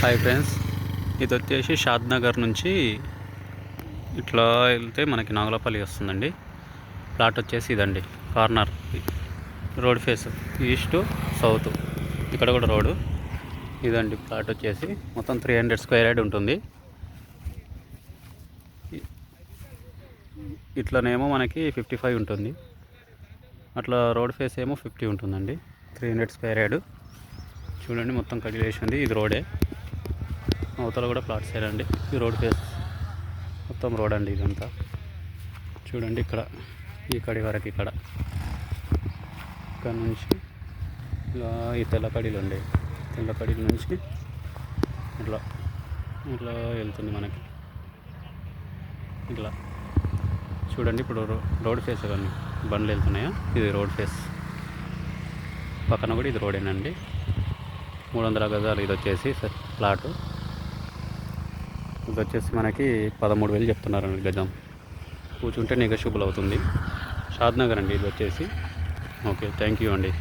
Hi friends, ఇది వచ్చేసి షాద్ నగర్ నుంచి ఇట్లా వెళ్తే మనకి నాగలపల్లి వస్తుందండి. ప్లాట్ వచ్చేసి ఇదండి, corner road face east south, ఇక్కడ కూడా రోడ్డు ఇదండి. ప్లాట్ వచ్చేసి మొత్తం 300 స్క్వేర్ యార్డ్ ఉంటుంది. ఇట్లనేమో మనకి 55 ఉంటుంది, అట్లా రోడ్ ఫేస్ ఏమో 50 ఉంటుందండి. 300 స్క్వేర్ యార్డ్ చూడండి, మొత్తం కడిలేసి ఉంది. ఇది రోడే, అవతల కూడా ప్లాట్ సైడ్ అండి. ఈ రోడ్ ఫేస్ మొత్తం రోడ్ అండి ఇదంతా. చూడండి ఇక్కడ ఈ కడి వరకు, ఇక్కడ నుంచి ఇలా ఈ తెల్లకడీలు ఉండే, తెల్లకడీల నుంచి ఇట్లా ఇట్లా వెళ్తుంది మనకి. ఇట్లా చూడండి, ఇప్పుడు రోడ్ ఫేస్ కానీ బండ్లు వెళ్తున్నాయా, ఇది రోడ్ ఫేస్. పక్కన కూడా ఇది రోడేనండి. 300 గజాలు ఇది వచ్చేసి ప్లాటు. ఇది వచ్చేసి మనకి 13,000 చెప్తున్నారండి గజం. కూర్చుంటే నెగోషియబుల్ అవుతుంది. షాద్ నగర్ అండి ఇది వచ్చేసి. ఓకే, థ్యాంక్ యూ అండి.